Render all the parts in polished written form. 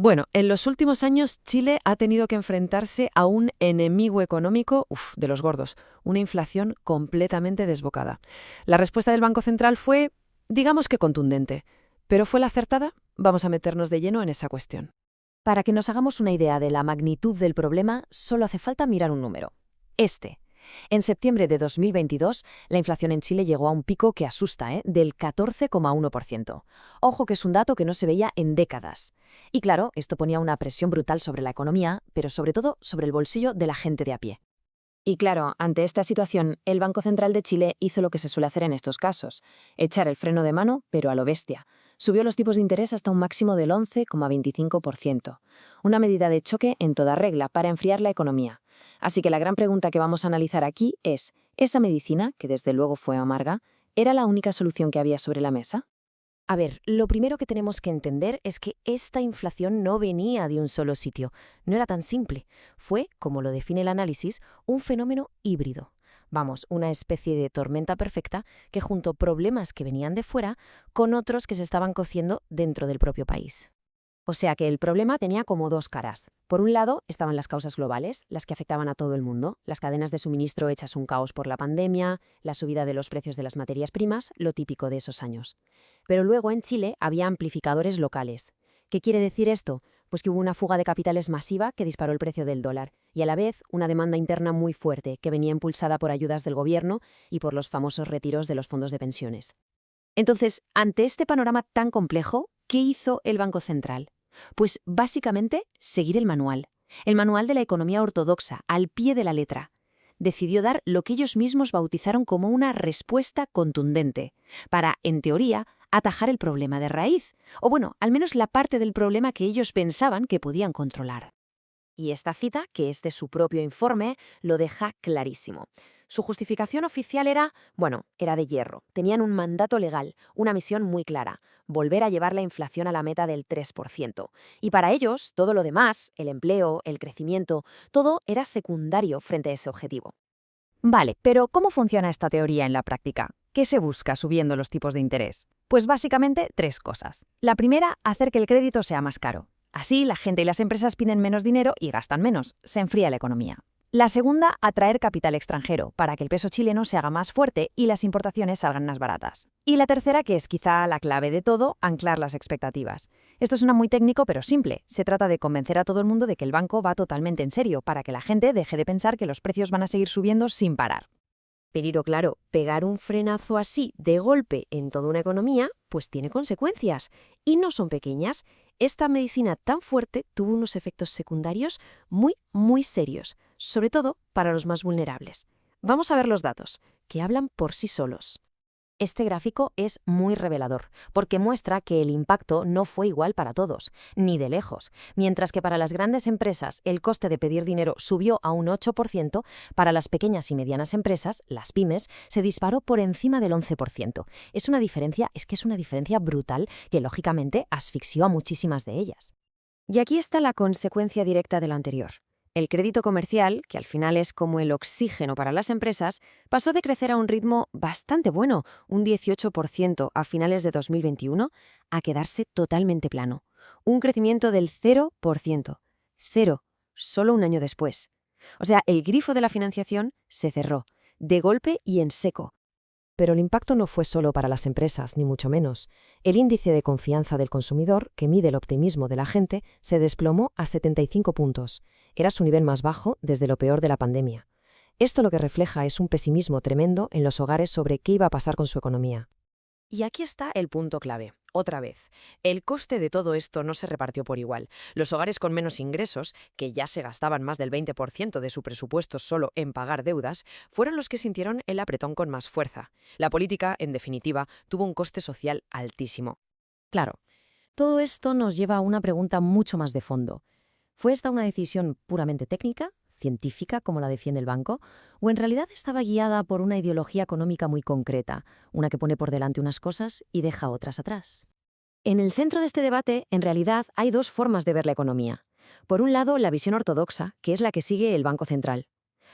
Bueno, en los últimos años Chile ha tenido que enfrentarse a un enemigo económico, de los gordos, una inflación completamente desbocada. La respuesta del Banco Central fue, digamos que contundente. ¿Pero fue la acertada? Vamos a meternos de lleno en esa cuestión. Para que nos hagamos una idea de la magnitud del problema, solo hace falta mirar un número. En septiembre de 2022, la inflación en Chile llegó a un pico que asusta, del 14,1%. Ojo que es un dato que no se veía en décadas. Y claro, esto ponía una presión brutal sobre la economía, pero sobre todo sobre el bolsillo de la gente de a pie. Y claro, ante esta situación, el Banco Central de Chile hizo lo que se suele hacer en estos casos, echar el freno de mano, pero a lo bestia. Subió los tipos de interés hasta un máximo del 11,25%, una medida de choque en toda regla para enfriar la economía. Así que la gran pregunta que vamos a analizar aquí es, ¿esa medicina, que desde luego fue amarga, era la única solución que había sobre la mesa? A ver, lo primero que tenemos que entender es que esta inflación no venía de un solo sitio, no era tan simple. Fue, como lo define el análisis, un fenómeno híbrido. Vamos, una especie de tormenta perfecta que juntó problemas que venían de fuera con otros que se estaban cociendo dentro del propio país. O sea que el problema tenía como dos caras. Por un lado estaban las causas globales, las que afectaban a todo el mundo, las cadenas de suministro hechas un caos por la pandemia, la subida de los precios de las materias primas, lo típico de esos años. Pero luego en Chile había amplificadores locales. ¿Qué quiere decir esto? Pues que hubo una fuga de capitales masiva que disparó el precio del dólar y a la vez una demanda interna muy fuerte que venía impulsada por ayudas del gobierno y por los famosos retiros de los fondos de pensiones. Entonces, ante este panorama tan complejo, ¿qué hizo el Banco Central? Pues básicamente seguir el manual de la economía ortodoxa, al pie de la letra. Decidió dar lo que ellos mismos bautizaron como una respuesta contundente, para, en teoría, atajar el problema de raíz, o bueno, al menos la parte del problema que ellos pensaban que podían controlar. Y esta cita, que es de su propio informe, lo deja clarísimo. Su justificación oficial era de hierro. Tenían un mandato legal, una misión muy clara, volver a llevar la inflación a la meta del 3%. Y para ellos, todo lo demás, el empleo, el crecimiento, todo era secundario frente a ese objetivo. Vale, pero ¿cómo funciona esta teoría en la práctica? ¿Qué se busca subiendo los tipos de interés? Pues básicamente tres cosas. La primera, hacer que el crédito sea más caro. Así, la gente y las empresas piden menos dinero y gastan menos. Se enfría la economía. La segunda, atraer capital extranjero, para que el peso chileno se haga más fuerte y las importaciones salgan más baratas. Y la tercera, que es quizá la clave de todo, anclar las expectativas. Esto suena muy técnico, pero simple. Se trata de convencer a todo el mundo de que el banco va totalmente en serio, para que la gente deje de pensar que los precios van a seguir subiendo sin parar. Pero claro, pegar un frenazo así de golpe en toda una economía, pues tiene consecuencias. Y no son pequeñas. Esta medicina tan fuerte tuvo unos efectos secundarios muy, muy serios, sobre todo para los más vulnerables. Vamos a ver los datos, que hablan por sí solos. Este gráfico es muy revelador, porque muestra que el impacto no fue igual para todos, ni de lejos. Mientras que para las grandes empresas el coste de pedir dinero subió a un 8%, para las pequeñas y medianas empresas, las pymes, se disparó por encima del 11%. Es una diferencia brutal que, lógicamente, asfixió a muchísimas de ellas. Y aquí está la consecuencia directa de lo anterior. El crédito comercial, que al final es como el oxígeno para las empresas, pasó de crecer a un ritmo bastante bueno, un 18% a finales de 2021, a quedarse totalmente plano. Un crecimiento del 0%. Cero, solo un año después. O sea, el grifo de la financiación se cerró, de golpe y en seco. Pero el impacto no fue solo para las empresas, ni mucho menos. El índice de confianza del consumidor, que mide el optimismo de la gente, se desplomó a 75 puntos. Era su nivel más bajo desde lo peor de la pandemia. Esto lo que refleja es un pesimismo tremendo en los hogares sobre qué iba a pasar con su economía. Y aquí está el punto clave. Otra vez, el coste de todo esto no se repartió por igual. Los hogares con menos ingresos, que ya se gastaban más del 20% de su presupuesto solo en pagar deudas, fueron los que sintieron el apretón con más fuerza. La política, en definitiva, tuvo un coste social altísimo. Claro, todo esto nos lleva a una pregunta mucho más de fondo. ¿Fue esta una decisión puramente técnica, científica, como la defiende el banco, o en realidad estaba guiada por una ideología económica muy concreta, una que pone por delante unas cosas y deja otras atrás? En el centro de este debate, en realidad, hay dos formas de ver la economía. Por un lado, la visión ortodoxa, que es la que sigue el Banco Central.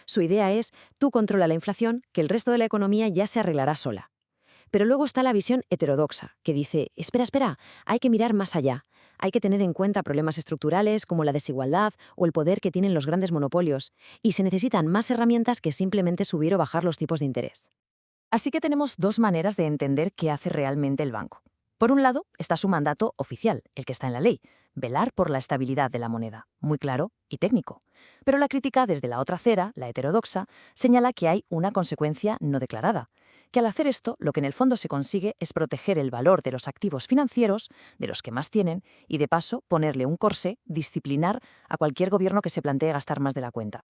Su idea es, tú controla la inflación, que el resto de la economía ya se arreglará sola. Pero luego está la visión heterodoxa, que dice, espera, hay que mirar más allá. Hay que tener en cuenta problemas estructurales como la desigualdad o el poder que tienen los grandes monopolios, y se necesitan más herramientas que simplemente subir o bajar los tipos de interés. Así que tenemos dos maneras de entender qué hace realmente el banco. Por un lado, está su mandato oficial, el que está en la ley, velar por la estabilidad de la moneda, muy claro y técnico. Pero la crítica desde la otra acera, la heterodoxa, señala que hay una consecuencia no declarada, que al hacer esto lo que en el fondo se consigue es proteger el valor de los activos financieros, de los que más tienen, y de paso ponerle un corsé, disciplinar a cualquier gobierno que se plantee gastar más de la cuenta.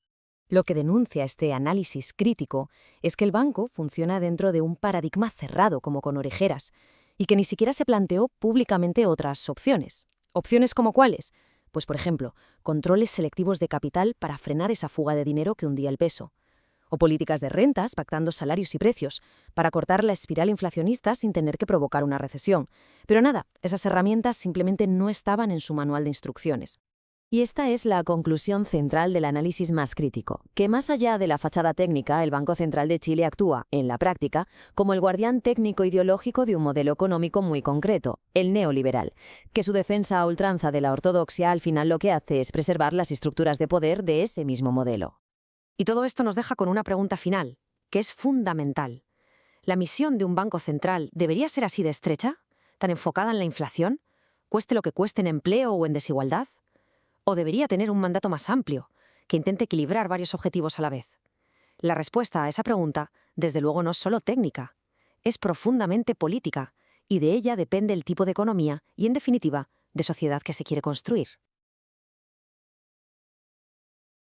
Lo que denuncia este análisis crítico es que el banco funciona dentro de un paradigma cerrado como con orejeras, y que ni siquiera se planteó públicamente otras opciones. ¿Opciones como cuáles? Pues, por ejemplo, controles selectivos de capital para frenar esa fuga de dinero que hundía el peso. O políticas de rentas pactando salarios y precios para cortar la espiral inflacionista sin tener que provocar una recesión. Pero nada, esas herramientas simplemente no estaban en su manual de instrucciones. Y esta es la conclusión central del análisis más crítico, que más allá de la fachada técnica, el Banco Central de Chile actúa, en la práctica, como el guardián técnico-ideológico de un modelo económico muy concreto, el neoliberal, que su defensa a ultranza de la ortodoxia al final lo que hace es preservar las estructuras de poder de ese mismo modelo. Y todo esto nos deja con una pregunta final, que es fundamental. ¿La misión de un banco central debería ser así de estrecha? ¿Tan enfocada en la inflación? ¿Cueste lo que cueste en empleo o en desigualdad? ¿O debería tener un mandato más amplio, que intente equilibrar varios objetivos a la vez? La respuesta a esa pregunta, desde luego, no es solo técnica, es profundamente política, y de ella depende el tipo de economía y, en definitiva, de sociedad que se quiere construir.